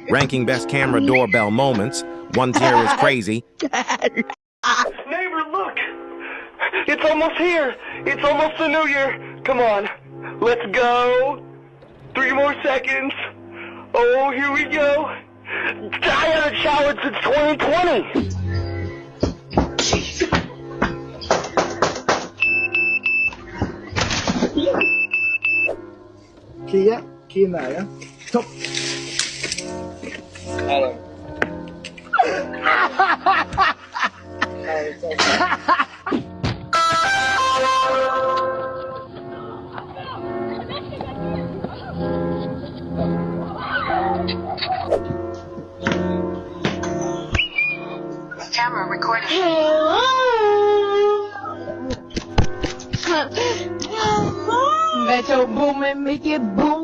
Ranking best camera doorbell moments. One tier is crazy. Neighbor, look! It's almost here! It's almost the new year! Come on, let's go! 3 more seconds! Oh, here we go! I haven't showered since 2020! Kia nära. Topp. Camera recording. Let your boom and make it boom.